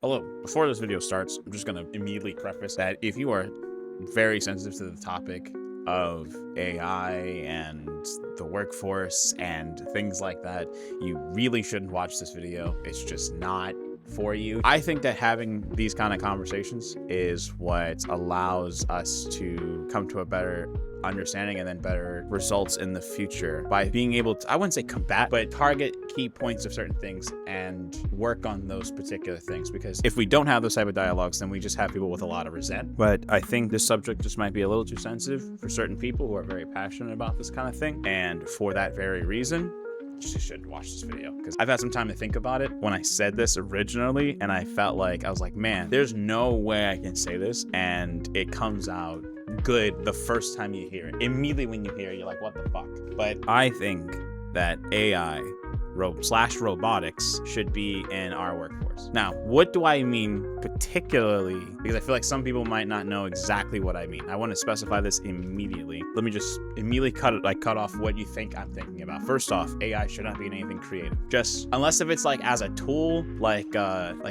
Hello, before this video starts, I'm just going to immediately preface that if you are very sensitive to the topic of AI and the workforce and things like that, you really shouldn't watch this video. It's just not for you. I think that having these kind of conversations is what allows us to come to a better understanding and then better results in the future by being able to, I wouldn't say combat, but target key points of certain things and work on those particular things. Because if we don't have those type of dialogues, then we just have people with a lot of resentment. But I think this subject just might be a little too sensitive for certain people who are very passionate about this kind of thing. And for that very reason, you just shouldn't watch this video, because I've had some time to think about it when I said this originally, and I felt like, I was like, man, there's no way I can say this and it comes out good the first time you hear it. Immediately when you hear it, you're like, what the fuck? But I think that AI / robotics should be in our workforce. Now, what do I mean particularly? Because I feel like some people might not know exactly what I mean. I want to specify this immediately. Let me just immediately cut off what you think I'm thinking about. First off, AI should not be in anything creative. Just unless if it's like as a tool, like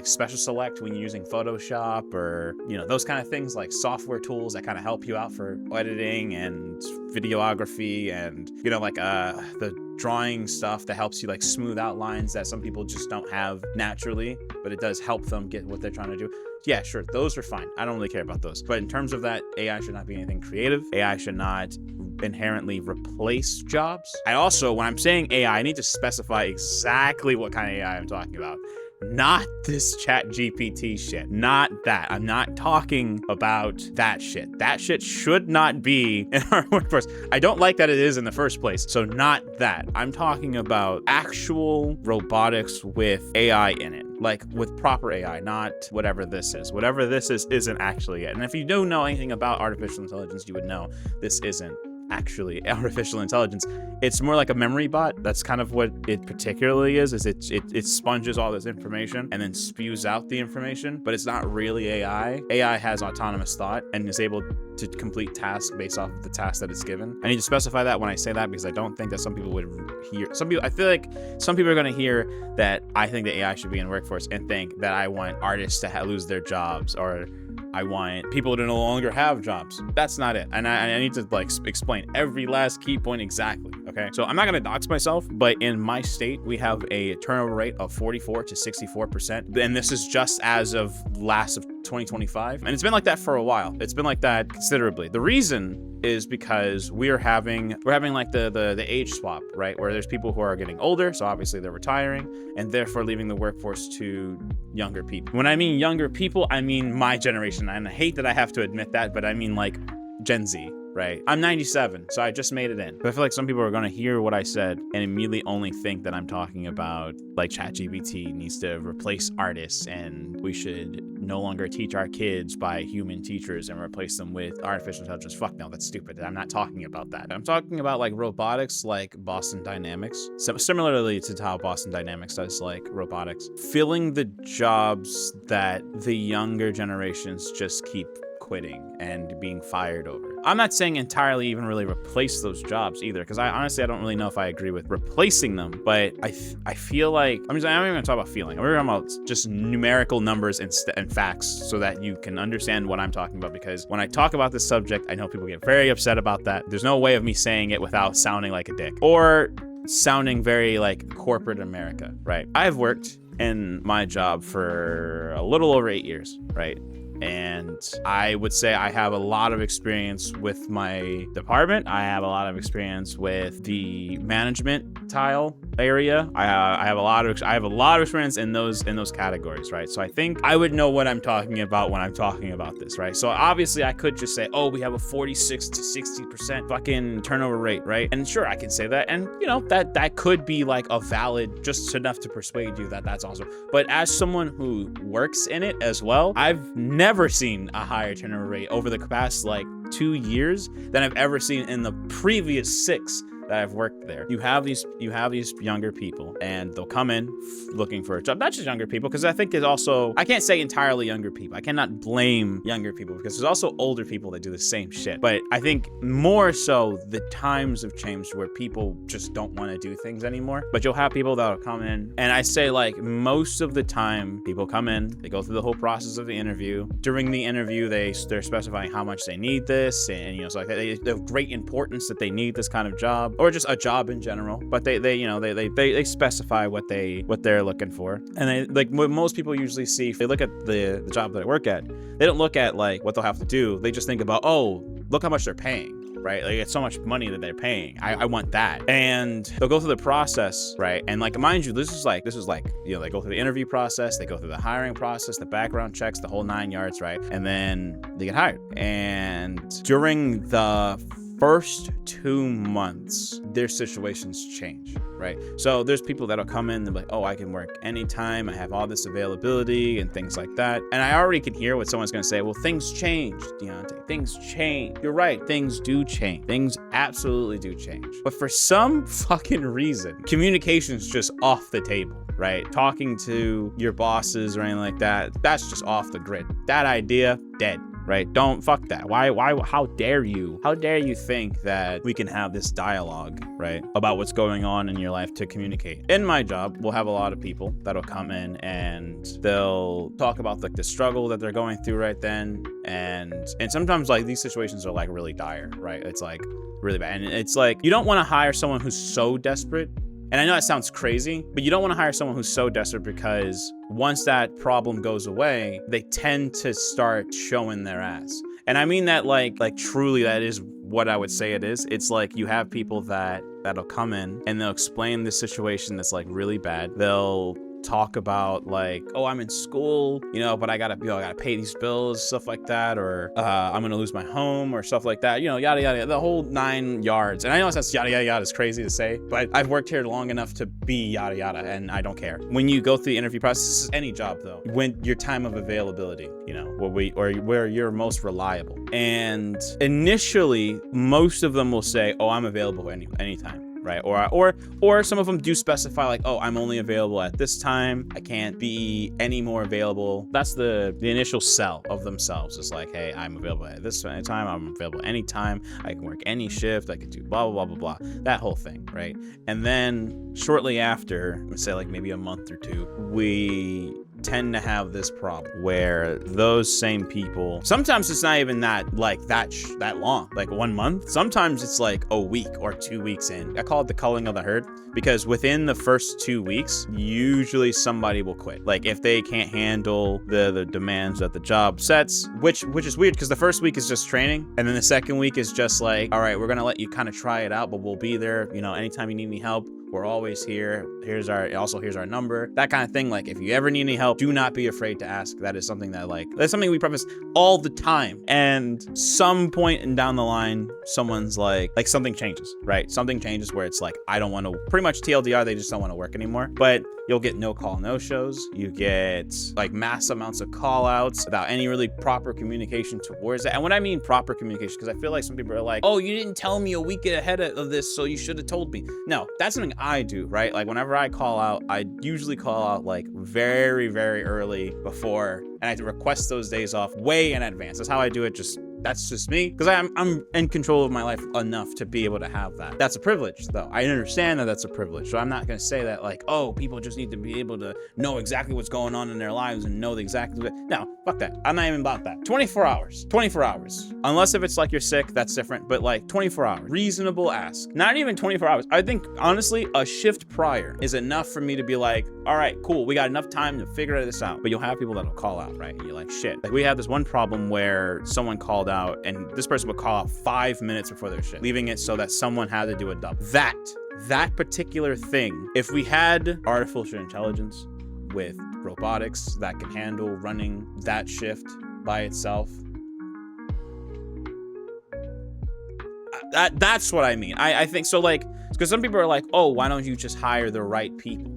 special select when you're using Photoshop, or those kind of things, like software tools that kind of help you out for editing and videography, and the drawing stuff that helps you like smooth out lines that some people just don't have naturally, but it does help them get what they're trying to do. Yeah, sure, those are fine. I don't really care about those. But in terms of that, AI should not be anything creative. AI should not inherently replace jobs. I also, when I'm saying AI, I need to specify exactly what kind of AI I'm talking about. Not this ChatGPT shit. Not that. I'm not talking about that shit. That shit should not be in our workforce. I don't like that it is in the first place. So not that. I'm talking about actual robotics with AI in it. Like with proper AI, not whatever this is. Whatever this is isn't actually it. And if you don't know anything about artificial intelligence, you would know this isn't actually artificial intelligence. It's more like a memory bot. That's kind of what it particularly is it sponges all this information and then spews out the information, but it's not really AI. AI has autonomous thought and is able to complete tasks based off of the task that it's given. I need to specify that when I say that, because I don't think that some people would hear, I feel like some people are going to hear that I think that AI should be in workforce and think that I want artists to lose their jobs, or I want people to no longer have jobs. That's not it. And I need to explain every last key point exactly, okay? So I'm not gonna dox myself, but in my state, we have a turnover rate of 44 to 64%. And this is just as of last of 2025. And it's been like that for a while. It's been like that considerably. The reason is because we're having like the age swap, right? Where there's people who are getting older, so obviously they're retiring and therefore leaving the workforce to younger people. When I mean younger people, I mean my generation. And I hate that I have to admit that, but I mean like Gen Z, right? I'm 97, so I just made it in. But I feel like some people are gonna hear what I said and immediately only think that I'm talking about like ChatGPT needs to replace artists and we should no longer teach our kids by human teachers and replace them with artificial intelligence. Fuck no, that's stupid. I'm not talking about that. I'm talking about like robotics, like Boston Dynamics. So similarly to how Boston Dynamics does like robotics, filling the jobs that the younger generations just keep quitting and being fired over. I'm not saying entirely even really replace those jobs either, because I honestly don't really know if I agree with replacing them, but I feel like, I'm not even gonna talk about feeling. We're talking about just numerical numbers and facts so that you can understand what I'm talking about, because when I talk about this subject, I know people get very upset about that. There's no way of me saying it without sounding like a dick or sounding very like corporate America, right? I've worked in my job for a little over 8 years, right? And I would say I have a lot of experience with my department. I have a lot of experience with the management tile area. I have a lot of experience in those categories, right? So I think I would know what I'm talking about when I'm talking about this, right? So obviously I could just say, oh, we have a 46 to 60% fucking turnover rate, right? And sure, I can say that, and that could be like a valid, just enough to persuade you that that's awesome. But as someone who works in it as well, I've never seen a higher turnover rate over the past like 2 years than I've ever seen in the previous 6 that I've worked there, you have these younger people, and they'll come in looking for a job. Not just younger people, because I think it's also, I can't say entirely younger people. I cannot blame younger people, because there's also older people that do the same shit. But I think more so the times have changed where people just don't want to do things anymore. But you'll have people that'll come in, and I say like most of the time people come in, they go through the whole process of the interview. During the interview, they're specifying how much they need this, and you know, so like they have great importance that they need this kind of job, or just a job in general. But they specify what they're looking for. And they, like what most people usually see, if they look at the job that I work at, they don't look at like what they'll have to do. They just think about, oh, look how much they're paying. Right? Like it's so much money that they're paying. I want that. And they'll go through the process, right? And like, mind you, this is like, you know, they go through the interview process, they go through the hiring process, the background checks, the whole 9 yards, right? And then they get hired. And during the first 2 months, their situations change, right? So there's people that'll come in and be like, oh, I can work anytime, I have all this availability and things like that. And I already can hear what someone's gonna say, well, things changed, Deontay, things change. You're right, things do change. Things absolutely do change. But for some fucking reason, communication's just off the table, right? Talking to your bosses or anything like that, that's just off the grid. That idea, dead. Right? Don't fuck that. Why, how dare you think that we can have this dialogue, right? About what's going on in your life to communicate. In my job, we'll have a lot of people that'll come in and they'll talk about like the struggle that they're going through right then. And sometimes like these situations are like really dire, right? It's like really bad. And it's like, you don't want to hire someone who's so desperate. And I know that sounds crazy, but you don't want to hire someone who's so desperate, because once that problem goes away, they tend to start showing their ass. And I mean that like truly, that is what I would say it is. It's like you have people that'll come in and they'll explain the situation that's like really bad. They'll talk about like, oh, I'm in school, you know, but I gotta pay these bills, stuff like that, or I'm gonna lose my home or stuff like that, you know, yada yada, the whole 9 yards. And I know that's yada yada yada is crazy to say, but I've worked here long enough to be yada yada, and I don't care. When you go through the interview process, this is any job though, when your time of availability, you know, where you're most reliable. And initially, most of them will say, oh, I'm available anytime. Right? Or some of them do specify like, oh, I'm only available at this time. I can't be any more available. That's the initial sell of themselves. It's like, hey, I'm available at this time. I'm available anytime. I can work any shift. I can do blah, blah, blah, blah, blah. That whole thing, right? And then shortly after, let's say like maybe a month or two, we tend to have this problem where those same people, sometimes it's not even that long, like 1 month. Sometimes it's like a week or 2 weeks in. I call it the culling of the herd, because within the first 2 weeks, usually somebody will quit. Like if they can't handle the demands that the job sets, which is weird, because the first week is just training, and then the second week is just like, all right, we're gonna let you kind of try it out, but we'll be there, you know, anytime you need any help. We're always here. Here's our number. That kind of thing. Like if you ever need any help, do not be afraid to ask. That is something that's something we preface all the time. And some point down the line, someone's like something changes, right? Something changes where it's like, I don't want to, pretty much TLDR, they just don't want to work anymore. But you'll get no call, no shows. You get like mass amounts of call outs without any really proper communication towards that. And when I mean proper communication, because I feel like some people are like, oh, you didn't tell me a week ahead of this, so you should have told me. No, that's something I do, right? Like whenever I call out, I usually call out like very, very early before, and I request those days off way in advance. That's how I do it. That's just me, because I'm in control of my life enough to be able to have that. That's a privilege, though. I understand that that's a privilege. So I'm not going to say that like, oh, people just need to be able to know exactly what's going on in their lives and know exactly. No, fuck that. I'm not even about that. 24 hours. Unless if it's like you're sick, that's different. But like 24 hours, reasonable ask. Not even 24 hours. I think honestly, a shift prior is enough for me to be like, all right, cool. We got enough time to figure this out. But you'll have people that'll call out, right? And you're like, shit. Like we had this one problem where someone called out, and this person would call out 5 minutes before their shift, leaving it so that someone had to do a double. That particular thing, if we had artificial intelligence with robotics that can handle running that shift by itself, that's what I mean. I think so, like, because some people are like, oh, why don't you just hire the right people?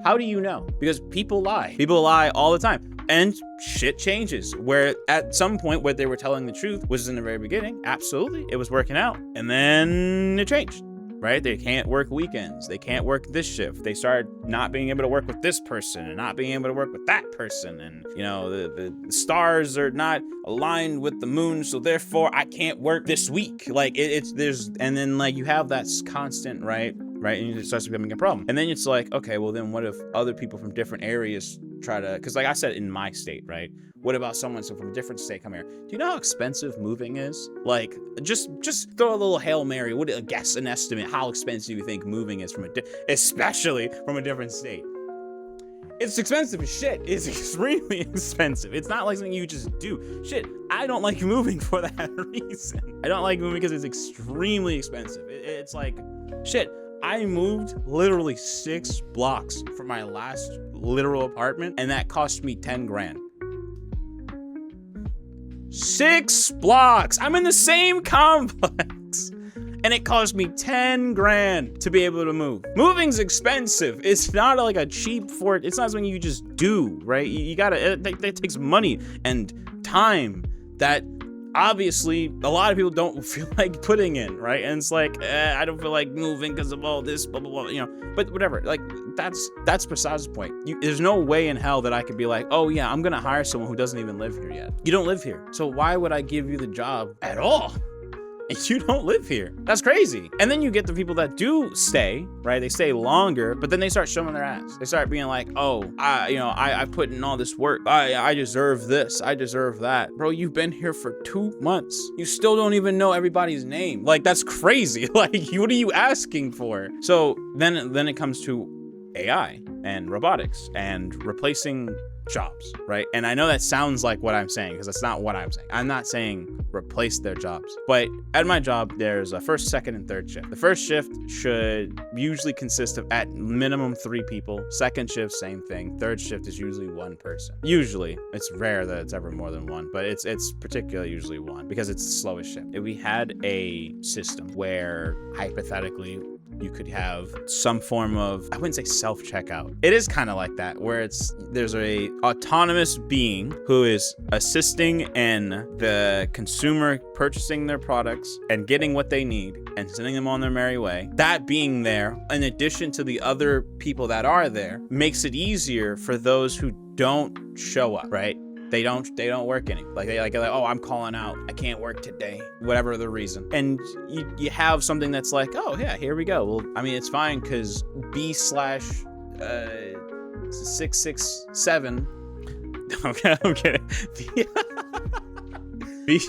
How do you know? Because people lie. People lie all the time. And shit changes, where at some point where they were telling the truth was in the very beginning. Absolutely. It was working out. And then it changed. right? They can't work weekends. They can't work this shift. They start not being able to work with this person and not being able to work with that person. And, you know, the stars are not aligned with the moon, so therefore I can't work this week. Like and then like you have that constant, right? And it starts becoming a problem. And then it's like, okay, well then what if other people from different areas try to, because like I said, in my state, right? What about someone from a different state come here? Do you know how expensive moving is? Like, just throw a little Hail Mary. What a guess, an estimate, how expensive you think moving is especially from a different state. It's expensive as shit. It's extremely expensive. It's not like something you just do. Shit, I don't like moving for that reason. I don't like moving because it's extremely expensive. It's like, shit, I moved literally 6 blocks from my last literal apartment, and that cost me 10 grand. 6 blocks. I'm in the same complex. And it cost me 10 grand to be able to move. Moving's expensive. It's not like a cheap fort. It's not something you just do, right? You gotta, it takes money and time that obviously a lot of people don't feel like putting in, right? And it's like, I don't feel like moving because of all this, blah, blah, blah, you know, but whatever. Like, that's besides the point. There's no way in hell that I could be like, oh yeah, I'm gonna hire someone who doesn't even live here yet. You don't live here. So why would I give you the job at all? And you don't live here. That's crazy. And then you get the people that do stay, right? They stay longer, but then they start showing their ass. They start being like, oh, I put in all this work. I deserve this. I deserve that. Bro, you've been here for 2 months. You still don't even know everybody's name. Like, that's crazy. Like, what are you asking for? So then it comes to AI and robotics and replacing jobs, right? And I know that sounds like what I'm saying, because that's not what I'm saying. I'm not saying replace their jobs, but at my job, there's a first, second, and third shift. The first shift should usually consist of at minimum 3 people. Second shift, same thing. Third shift is usually 1 person. Usually, it's rare that it's ever more than 1, but it's particularly usually 1 because it's the slowest shift. If we had a system where hypothetically you could have some form of, I wouldn't say self-checkout. It is kind of like that, where there's a autonomous being who is assisting in the consumer purchasing their products and getting what they need and sending them on their merry way. That being there, in addition to the other people that are there, makes it easier for those who don't show up, right? They don't work any. Like they're like, oh, I'm calling out. I can't work today, whatever the reason. And you have something that's like, oh yeah, here we go. Well, I mean, it's fine because B/667. Okay, I'm kidding. B/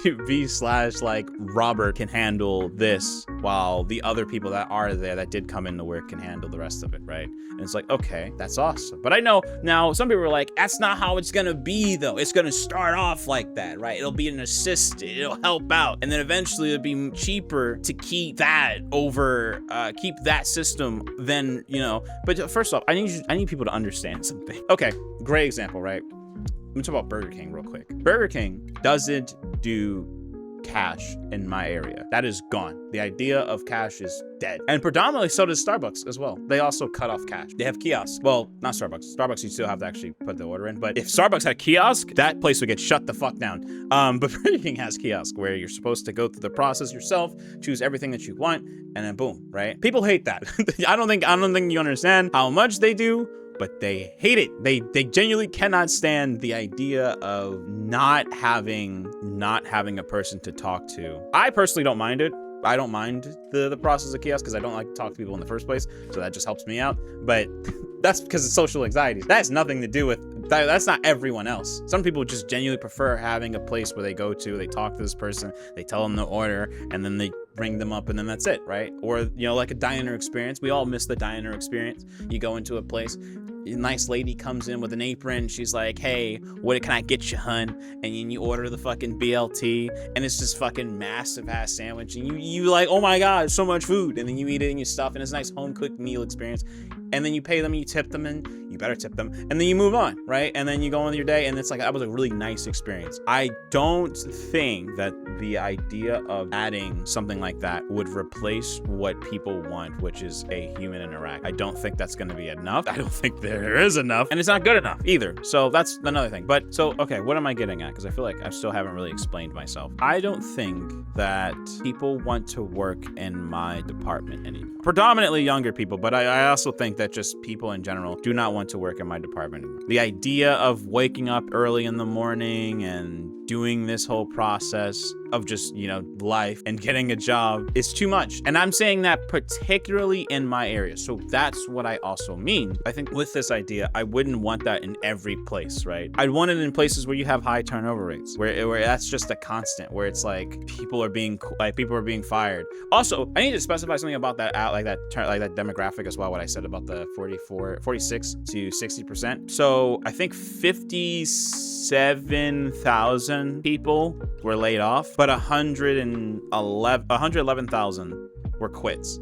like Robert can handle this, while the other people that are there that did come into work can handle the rest of it, right? And it's like, okay, that's awesome. But I know now some people are like, that's not how it's gonna be though. It's gonna start off like that, right? It'll be an assist, it'll help out, and then eventually it'll be cheaper to keep that over, keep that system than, you know. But first off, I need people to understand something. Okay, great example, right? Let me talk about Burger King real quick. Burger King doesn't do cash in my area. That is gone. The idea of cash is dead. And predominantly so does Starbucks as well. They also cut off cash. They have kiosks. Well, not Starbucks. Starbucks, you still have to actually put the order in. But if Starbucks had a kiosk, that place would get shut the fuck down. But Burger King has kiosk where you're supposed to go through the process yourself, choose everything that you want, and then boom, right? People hate that. I don't think you understand how much they do, but they hate it. They genuinely cannot stand the idea of not having a person to talk to. I personally don't mind it. I don't mind the process of kiosk because I don't like to talk to people in the first place, so that just helps me out. But that's because of social anxiety. That has nothing to do with that. That's not everyone else. Some people just genuinely prefer having a place where they go to, they talk to this person, they tell them the order, and then they bring them up, and then that's it, right? Or, you know, like a diner experience. We all miss the diner experience. You go into a place, a nice lady comes in with an apron. She's like, hey, what can I get you, hun? And then you order the fucking BLT, and it's this fucking massive ass sandwich. And you like, oh my God, so much food. And then you eat it and you stuff, and it's a nice home cooked meal experience. And then you pay them, you tip them, and you better tip them, and then you move on, right? And then you go on your day, and it's like, that was a really nice experience. I don't think that the idea of adding something like that would replace what people want, which is a human interaction. I don't think that's going to be enough. I don't think there is enough, and it's not good enough either. So that's another thing. But so, okay, what am I getting at? Because I feel like I still haven't really explained myself. I don't think that people want to work in my department anymore. Predominantly younger people, but I also think that just people in general do not want to work in my department anymore. The idea of waking up early in the morning and doing this whole process of just, you know, life and getting a job is too much. And I'm saying that particularly in my area. So that's what I also mean. I think with this idea, I wouldn't want that in every place, right? I'd want it in places where you have high turnover rates, where that's just a constant, where it's like people are being fired. Also, I need to specify something about that like that demographic as well, what I said about the 46 to 60%. So I think 57,000 people were laid off, but 111,000 were quits,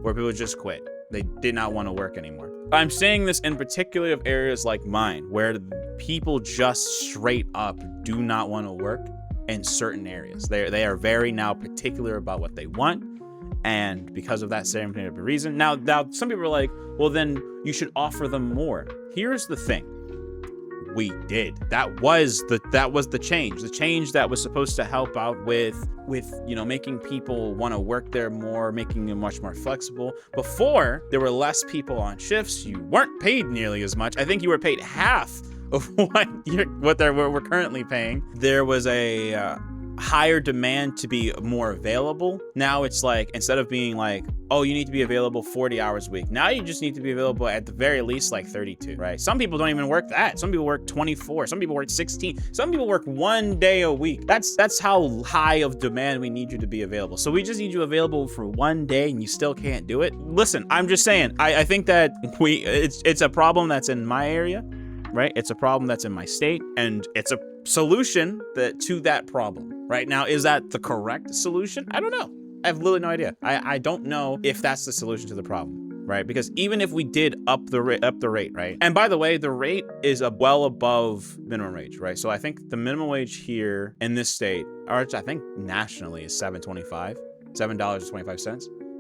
where people just quit. They did not want to work anymore. I'm saying this in particular of areas like mine, where people just straight up do not want to work in certain areas. They are very now particular about what they want. And because of that same reason, now some people are like, well, then you should offer them more. Here's the thing. We did. That was the change. The change that was supposed to help out with you know, making people want to work there more, making it much more flexible. Before, there were less people on shifts. You weren't paid nearly as much. I think you were paid half of what we're currently paying. There was a higher demand to be more available. Now it's like, instead of being like, oh, you need to be available 40 hours a week, now you just need to be available at the very least like 32, right? Some people don't even work that. Some people work 24. Some people work 16. Some people work 1 day a week. That's how high of demand we need you to be available. So we just need you available for 1 day and you still can't do it. Listen, I'm just saying, I think that it's a problem that's in my area, right? It's a problem that's in my state, and it's a solution to that problem. Right now, is that the correct solution? I don't know. I have literally no idea. I don't know if that's the solution to the problem, right? Because even if we did up the rate, right? And by the way, the rate is well above minimum wage, right? So I think the minimum wage here in this state, or I think nationally, is $7.25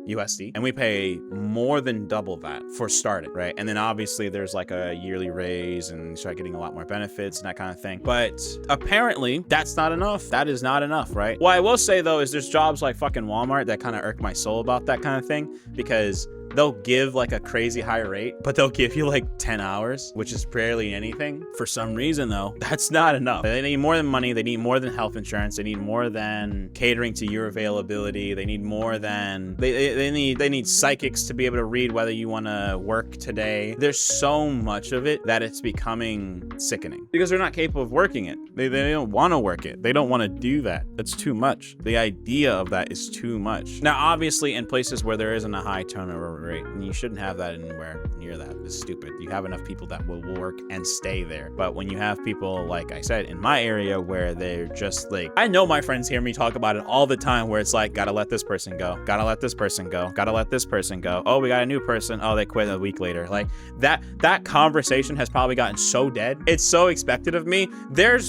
USD, and we pay more than double that for starting, right? And then obviously there's like a yearly raise and you start getting a lot more benefits and that kind of thing. But apparently that's not enough. That is not enough, right? What I will say though is there's jobs like fucking Walmart that kind of irk my soul about that kind of thing, because they'll give like a crazy high rate, but they'll give you like 10 hours, which is barely anything. For some reason though, that's not enough. They need more than money. They need more than health insurance. They need more than catering to your availability. They need more than, they need psychics to be able to read whether you want to work today. There's so much of it that it's becoming sickening because they're not capable of working it. They don't want to work it. They don't want to do that. That's too much. The idea of that is too much. Now, obviously in places where there isn't a high turnover rate, and you shouldn't have that anywhere near that. It's stupid. You have enough people that will work and stay there. But when you have people, like I said, in my area where they're just like, I know my friends hear me talk about it all the time, where it's like, gotta let this person go, gotta let this person go, gotta let this person go. Oh, we got a new person. Oh, they quit a week later. Like that conversation has probably gotten so dead. It's so expected of me. There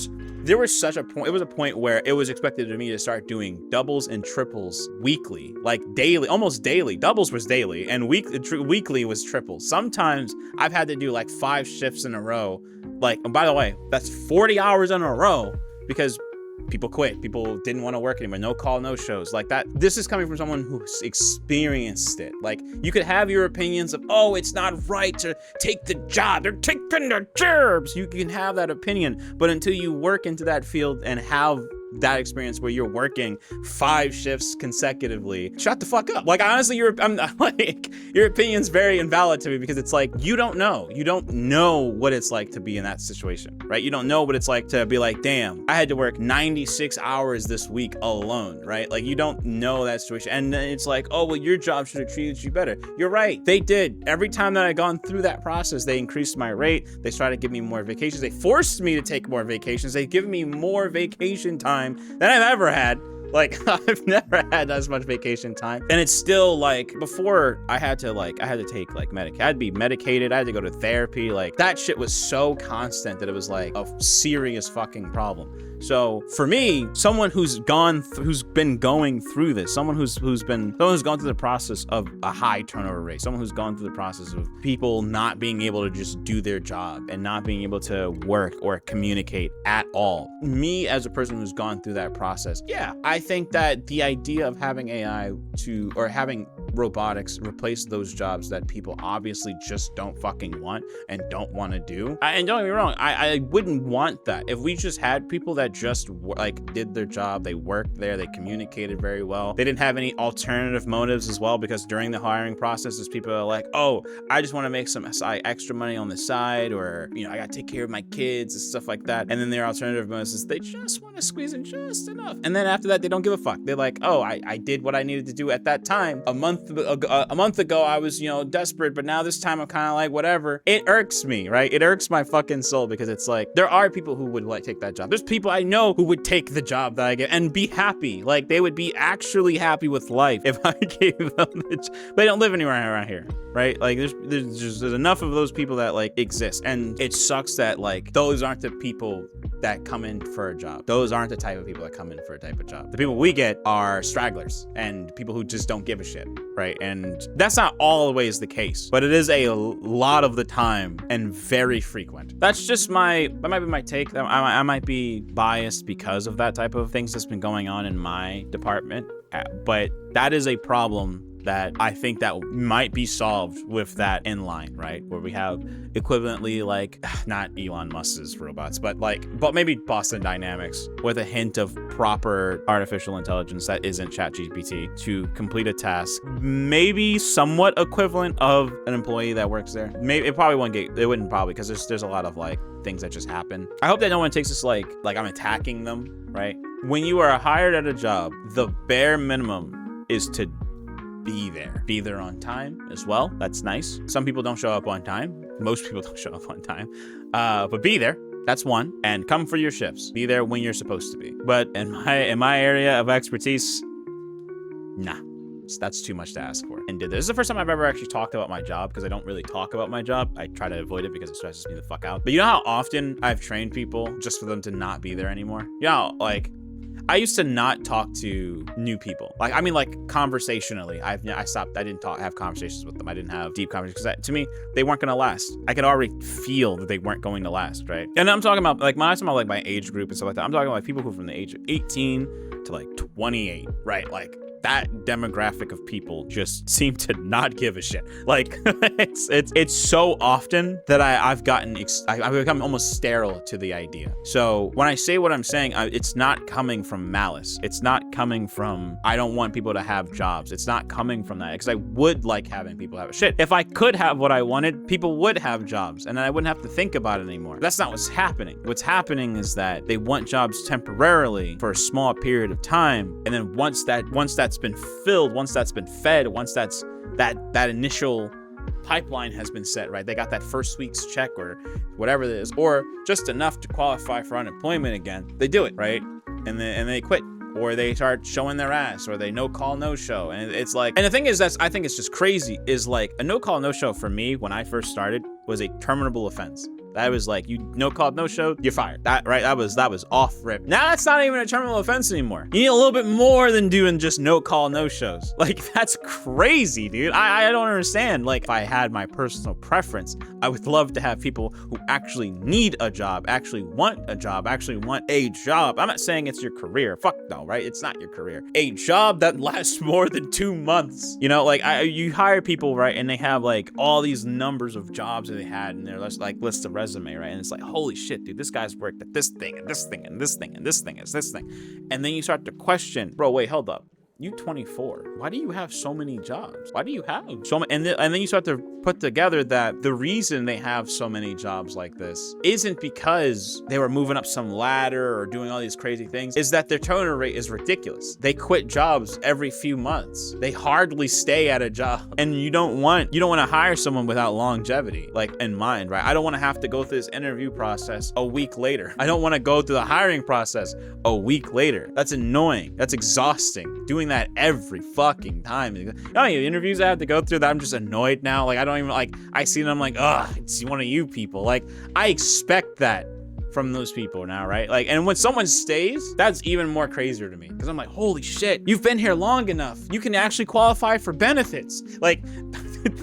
was such a point, it was a point where it was expected of me to start doing doubles and triples weekly, like daily, almost daily. Doubles was daily and weekly was triples. Sometimes I've had to do like 5 shifts in a row. Like, and by the way, that's 40 hours in a row because people quit. People didn't want to work anymore. No call, no shows like that. This is coming from someone who's experienced it. Like, you could have your opinions of, oh, it's not right to take the job. They're taking their jobs. You can have that opinion, but until you work into that field and have that experience where you're working 5 shifts consecutively, shut the fuck up. Like, honestly, your opinion's very invalid to me, because it's like, you don't know what it's like to be in that situation, right? You don't know what it's like to be like, damn, I had to work 96 hours this week alone, right? Like, you don't know that situation. And then it's like, oh, well, your job should have treated you better. You're right, they did. Every time that I gone through that process, they increased my rate. They started to give me more vacations. They forced me to take more vacations. They give me more vacation time than I've ever had. Like, I've never had as much vacation time. And it's still like, before I had to take like I had to be medicated. I had to go to therapy. Like, that shit was so constant that it was like a serious fucking problem. So for me, someone who's been going through this, someone who's gone through the process of a high turnover rate, someone who's gone through the process of people not being able to just do their job and not being able to work or communicate at all. Me, as a person who's gone through that process, yeah, I think that the idea of having AI or having robotics replace those jobs that people obviously just don't fucking want and don't want to do. And don't get me wrong, I wouldn't want that. If we just had people that just like did their job, they worked there, they communicated very well, they didn't have any alternative motives as well, because during the hiring process, there's people that are like, oh, I just want to make some extra money on the side, or, you know, I got to take care of my kids and stuff like that. And then their alternative motives is they just want to squeeze in just enough. And then after that, they don't give a fuck. They're like, oh, I did what I needed to do at that time. A month ago, I was, you know, desperate, but now this time I'm kind of like, whatever. It irks me, right? It irks my fucking soul, because it's like, there are people who would like take that job. There's people I know who would take the job that I get and be happy. Like, they would be actually happy with life if I gave them the job. But they don't live anywhere around here, right? Like, there's enough of those people that like exist, and it sucks that like those aren't the people that come in for a job. Those aren't the type of people that come in for a type of job. The people we get are stragglers and people who just don't give a shit, right? And that's not always the case, but it is a lot of the time and very frequent. That might be my take. I might be biased because of that type of things that's been going on in my department, but that is a problem that I think that might be solved with that in line, right? Where we have equivalently, like, not Elon Musk's robots, but maybe Boston Dynamics with a hint of proper artificial intelligence that isn't ChatGPT to complete a task, maybe somewhat equivalent of an employee that works there. Maybe it wouldn't probably, because there's a lot of like things that just happen. I hope that no one takes this like I'm attacking them, right? When you are hired at a job, the bare minimum is to be there on time as well. That's nice. Some people don't show up on time. Most people don't show up on time, but be there. That's one. And come for your shifts. Be there when you're supposed to be. But in my area of expertise, nah, that's too much to ask for. And this is the first time I've ever actually talked about my job, because I don't really talk about my job. I try to avoid it because it stresses me the fuck out. But you know how often I've trained people just for them to not be there anymore? You know, like, I used to not talk to new people. Like, I mean, like, conversationally, I stopped. I didn't have conversations with them. I didn't have deep conversations, because to me, they weren't going to last. I could already feel that they weren't going to last, right? And I'm talking about, like, when I'm talking about, like, my age group and stuff like that, I'm talking about, like, people who are from the age of 18 to, like, 28, right? Like, that demographic of people just seem to not give a shit. Like, it's so often that I've become almost sterile to the idea. So when I say what I'm saying, it's not coming from malice. It's not coming from, I don't want people to have jobs. It's not coming from that, because I would like having people have shit. If I could have what I wanted, people would have jobs, and then I wouldn't have to think about it anymore. That's not what's happening. What's happening is that they want jobs temporarily for a small period of time, and then once that's been filled, once that's been fed, once that initial pipeline has been set, right? They got that first week's check or whatever it is, or just enough to qualify for unemployment again. They do it, right? And they quit, or they start showing their ass, or they no call, no show. And it's like, and the thing is, I think it's just crazy, is like, a no call, no show for me when I first started was a terminable offense. That was like, you no call, no show, you're fired. That, right? That was off rip. Now that's not even a terminable offense anymore. You need a little bit more than doing just no call, no shows. Like, that's crazy, dude. I don't understand. Like, if I had my personal preference, I would love to have people who actually need a job, actually want a job, actually want a job. I'm not saying it's your career. Fuck no, right? It's not your career. A job that lasts more than 2 months. You know, like, you hire people, right? And they have like all these numbers of jobs that they had in their list of resume, right? And it's like, holy shit, dude, this guy's worked at this thing and this thing and this thing and this thing and this thing. And then you start to question, bro, wait, hold up. you 24. Why do you have so many jobs? Why do you have so many? And then you start to put together that the reason they have so many jobs like this isn't because they were moving up some ladder or doing all these crazy things, is that their turnover rate is ridiculous. They quit jobs every few months. They hardly stay at a job. And you don't want to hire someone without longevity, like, in mind, right? I don't want to have to go through this interview process a week later. I don't want to go through the hiring process a week later. That's annoying. That's exhausting. Doing that every fucking time. You know how many interviews I have to go through that I'm just annoyed now? Like, I don't even, like, I see them, I'm like, ugh, it's one of you people. Like, I expect that from those people now, right? Like, and when someone stays, that's even more crazier to me, because I'm like, holy shit, you've been here long enough. You can actually qualify for benefits. Like,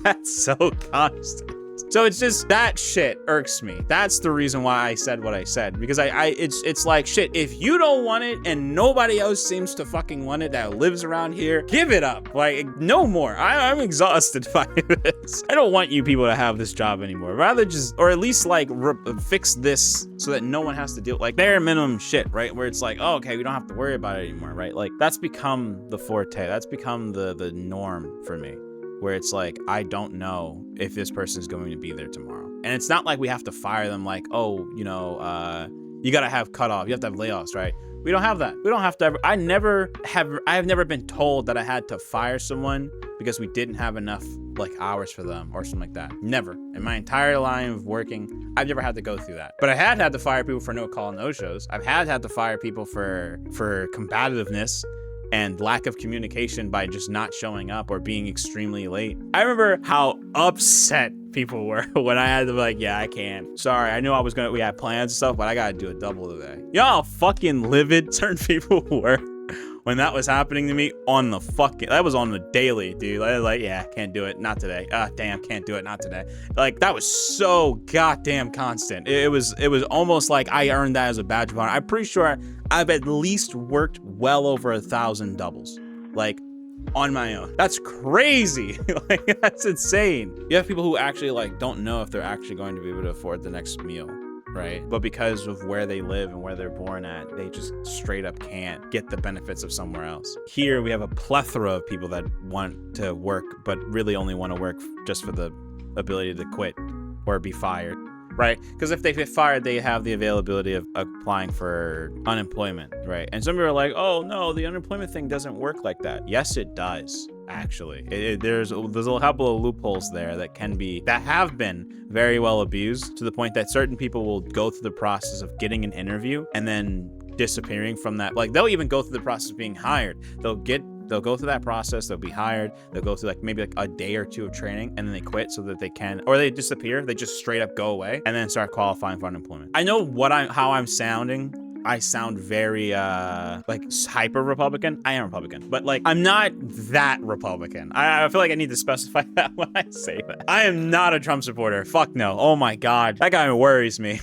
that's so constant. So it's just, that shit irks me. That's the reason why I said what I said, because it's like, shit, if you don't want it and nobody else seems to fucking want it that lives around here, give it up. Like, no more. I'm exhausted by this. I don't want you people to have this job anymore. Rather just, or at least like fix this so that no one has to deal, like, bare minimum shit, right? Where it's like, oh, okay, we don't have to worry about it anymore, right? Like, that's become the forte. That's become the norm for me, where it's like, I don't know if this person's going to be there tomorrow. And it's not like we have to fire them like, oh, you know, you gotta have cutoff, you have to have layoffs, right? We don't have that. We don't have to ever, I have never been told that I had to fire someone because we didn't have enough like hours for them or something like that. Never. In my entire line of working, I've never had to go through that. But I had to fire people for no call, no shows. I've had to fire people for combativeness and lack of communication by just not showing up or being extremely late. I remember how upset people were when I had to be like, yeah, I can't. Sorry, I knew we had plans and stuff, but I gotta do a double today. You know how fucking livid certain people were when that was happening to me that was on the daily, dude. I was like, yeah, can't do it, not today. Damn, can't do it, not today. Like, that was so goddamn constant. It was almost like I earned that as a badge of honor. I'm pretty sure I've at least worked well over 1,000 doubles, like, on my own. That's crazy. Like, that's insane. You have people who actually, like, don't know if they're actually going to be able to afford the next meal, right? But because of where they live and where they're born at, they just straight up can't get the benefits of somewhere else. Here we have a plethora of people that want to work, but really only want to work just for the ability to quit or be fired, right? Because if they get fired, they have the availability of applying for unemployment, right? And some people are like, oh no, the unemployment thing doesn't work like that. Yes, it does. Actually, there's a couple of loopholes there that have been very well abused, to the point that certain people will go through the process of getting an interview and then disappearing from that. Like, they'll even go through the process of being hired. They'll go through that process, they'll be hired, they'll go through like maybe like a day or two of training, and then they quit so that they can, or they disappear, they just straight up go away and then start qualifying for unemployment. I know how I'm sounding. I sound very like hyper Republican. I am Republican, but like, I'm not that Republican. I feel like I need to specify that when I say that. I am not a Trump supporter. Fuck no. Oh my God, that guy worries me.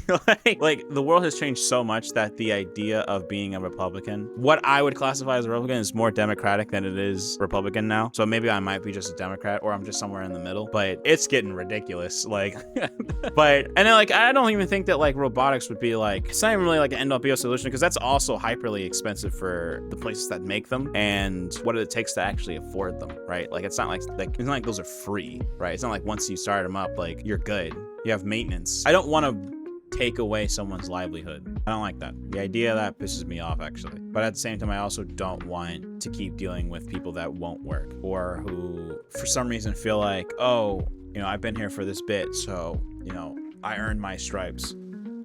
like the world has changed so much that the idea of being a Republican, what I would classify as a Republican, is more Democratic than it is Republican now. So maybe I might be just a Democrat, or I'm just somewhere in the middle. But it's getting ridiculous. Like, and then like, I don't even think that like robotics would be like, it's not even really like an end all be all solution, because that's also hyperly expensive for the places that make them and what it takes to actually afford them, right? Like, it's not like those are free, right? It's not like once you start them up, like, you're good. You have maintenance. I don't want to take away someone's livelihood. I don't like that. The idea of that pisses me off, actually. But at the same time, I also don't want to keep dealing with people that won't work, or who for some reason feel like, oh, you know, I've been here for this bit, so, you know, I earned my stripes.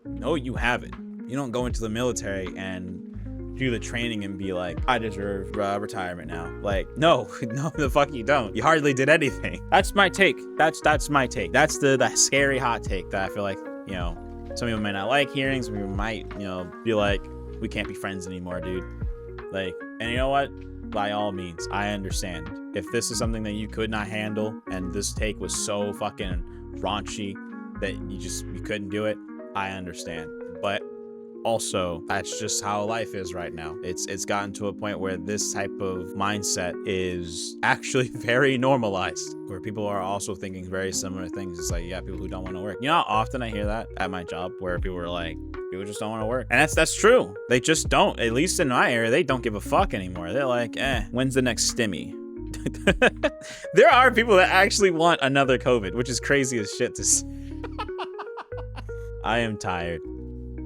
No, you haven't. You don't go into the military and do the training and be like, I deserve retirement now. Like, no, the fuck you don't. You hardly did anything. That's my take. That's my take. That's the scary hot take that I feel like, you know, some people might not like hearing. Some people might, you know, be like, we can't be friends anymore, dude. Like, and you know what? By all means, I understand. If this is something that you could not handle and this take was so fucking raunchy that you couldn't do it, I understand. But also, that's just how life is right now. It's gotten to a point where this type of mindset is actually very normalized, where people are also thinking very similar things. It's like, yeah, people who don't want to work. You know how often I hear that at my job, where people are like, People just don't want to work. And that's true. They just don't. At least in my area, they don't give a fuck anymore. They're like, when's the next stimmy? There are people that actually want another COVID, which is crazy as shit to see. I am tired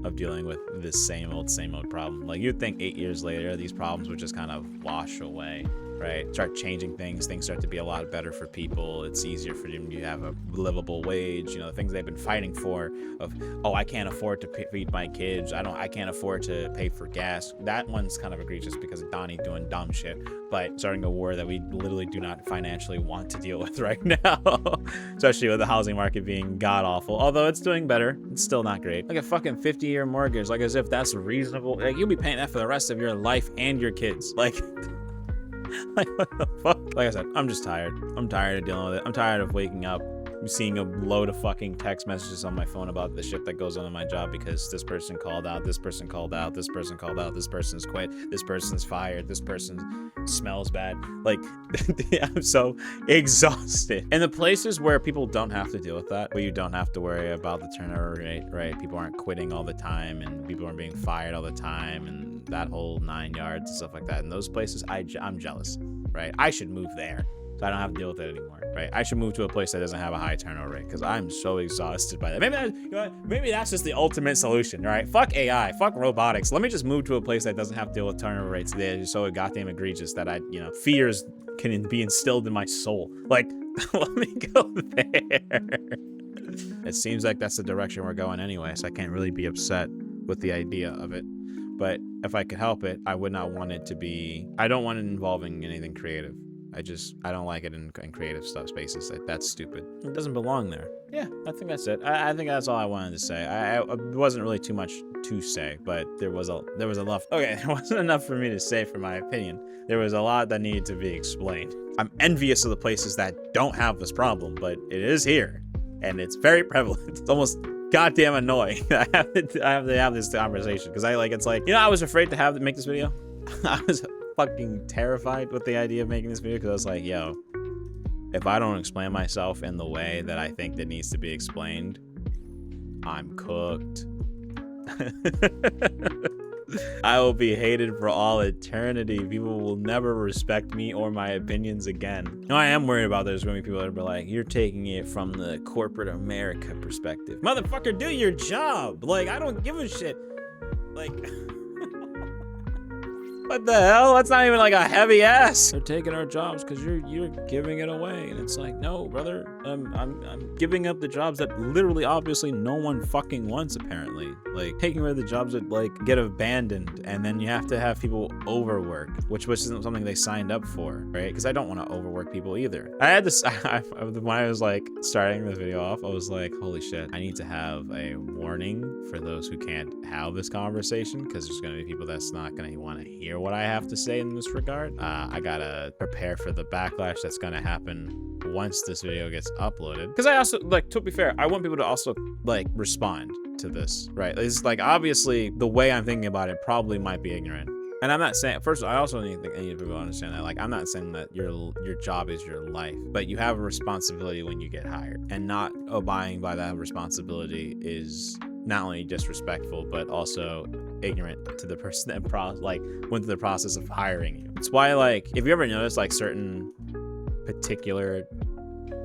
of dealing with this same old problem. Like, you'd think 8 years later, these problems would just kind of wash away, right? Start changing things start to be a lot better for people. It's easier for them to have a livable wage, you know, the things they've been fighting for of, oh, I can't afford to feed my kids. I can't afford to pay for gas. That one's kind of egregious because of Donnie doing dumb shit, but starting a war that we literally do not financially want to deal with right now, especially with the housing market being god awful. Although it's doing better, it's still not great. Like a fucking 50-year mortgage, like as if that's reasonable. Like, you'll be paying that for the rest of your life and your kids. Like, like, what the fuck? Like I said, I'm just tired. I'm tired of dealing with it. I'm tired of waking up, seeing a load of fucking text messages on my phone about the shit that goes on in my job because this person called out, this person called out, this person called out, this person's quit, this person's fired, this person smells bad. Like, I'm so exhausted. And the places where people don't have to deal with that, where you don't have to worry about the turnover rate, right? People aren't quitting all the time and people aren't being fired all the time and that whole 9 yards and stuff like that. In those places, I'm jealous, right? I should move there so I don't have to deal with it anymore, right? I should move to a place that doesn't have a high turnover rate because I'm so exhausted by that. Maybe that's just the ultimate solution, right? Fuck AI, fuck robotics. Let me just move to a place that doesn't have to deal with turnover rates. They're so goddamn egregious that fears can be instilled in my soul. Like, let me go there. It seems like that's the direction we're going anyway, so I can't really be upset with the idea of it. But if I could help it, I would not want it to be, I don't want it involving anything creative. I don't like it in creative stuff spaces. That's stupid. It doesn't belong there. Yeah, I think that's it. I think that's all I wanted to say. I wasn't really too much to say, but there was enough. Okay, there wasn't enough for me to say for my opinion. There was a lot that needed to be explained. I'm envious of the places that don't have this problem, but it is here, and it's very prevalent. It's almost goddamn annoying. I have to have this conversation because I was afraid to make this video. I was fucking terrified with the idea of making this video because I was like, yo, if I don't explain myself in the way that I think that needs to be explained, I'm cooked. I will be hated for all eternity. People will never respect me or my opinions again. No, I am worried about there's going to be people that are like, you're taking it from the corporate America perspective. Motherfucker, do your job. Like, I don't give a shit. Like... What the hell? That's not even like a heavy ass. They're taking our jobs because you're giving it away. And it's like, no, brother, I'm giving up the jobs that literally, obviously, no one fucking wants, apparently. Like, taking away the jobs that, like, get abandoned. And then you have to have people overwork, which isn't something they signed up for, right? Because I don't want to overwork people either. I had this, when I was, like, starting the video off, I was like, holy shit, I need to have a warning for those who can't have this conversation because there's going to be people that's not going to want to hear what I have to say in this regard. I gotta prepare for the backlash that's gonna happen once this video gets uploaded. Because I also, like, to be fair, I want people to also, like, respond to this, right? It's like, obviously, the way I'm thinking about it probably might be ignorant. And I'm not saying, first, I also need people to understand that, like, I'm not saying that your job is your life, but you have a responsibility when you get hired. And not abiding by that responsibility is not only disrespectful, but also ignorant to the person that went through the process of hiring you. It's why, like, if you ever notice, like, certain particular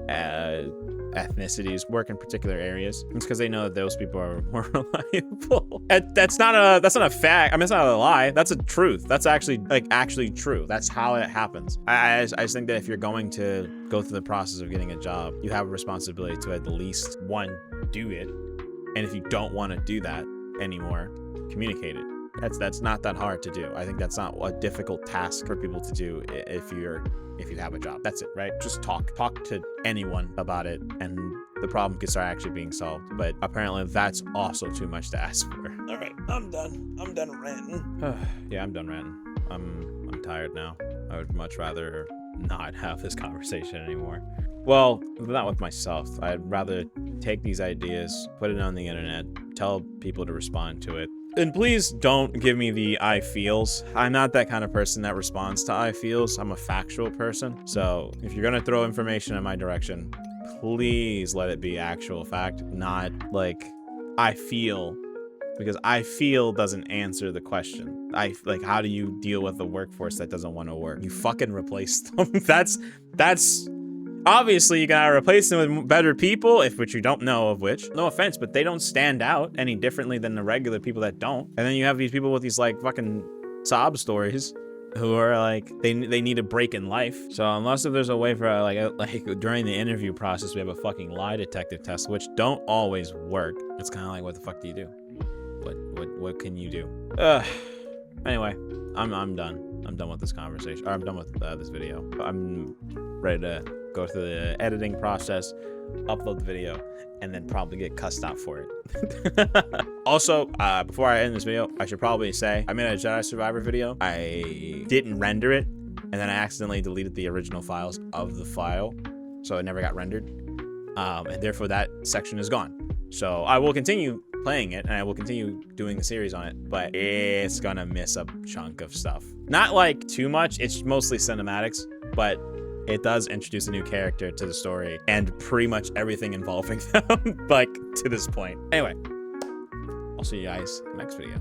ethnicities work in particular areas, it's because they know that those people are more reliable. That's not a fact. I mean, it's not a lie. That's a truth. That's actually true. That's how it happens. I just think that if you're going to go through the process of getting a job, you have a responsibility to at least do it. And if you don't want to do that anymore, communicate it. That's not that hard to do. I think that's not a difficult task for people to do if you have a job. That's it, right? Just talk to anyone about it, and the problem can start actually being solved. But apparently that's also too much to ask for. All right, I'm done ranting. Yeah, I'm done ranting. I'm tired now. I would much rather not have this conversation anymore. Well, not with myself. I'd rather take these ideas, put it on the internet, tell people to respond to it. And please don't give me the I feels. I'm not that kind of person that responds to I feels. I'm a factual person. So if you're gonna throw information in my direction, please let it be actual fact, not like I feel because I feel doesn't answer the question. Like, how do you deal with a workforce that doesn't want to work? You fucking replace them. That's obviously you gotta replace them with better people, which you don't know of which. No offense, but they don't stand out any differently than the regular people that don't. And then you have these people with these like fucking sob stories who are like, they need a break in life. So unless if there's a way for like during the interview process, we have a fucking lie detector test, which don't always work. It's kind of like, what the fuck do you do? What can you do? Anyway, I'm done. I'm done with this conversation. Or I'm done with this video. I'm ready to go through the editing process, upload the video, and then probably get cussed out for it. Also, before I end this video, I should probably say I made a Jedi Survivor video. I didn't render it, and then I accidentally deleted the original files of the file, so it never got rendered. And therefore that section is gone. So I will continue playing it, and I will continue doing the series on it, but it's gonna miss a chunk of stuff. Not like too much, it's mostly cinematics, but it does introduce a new character to the story and pretty much everything involving them, like, to this point. Anyway, I'll see you guys in the next video.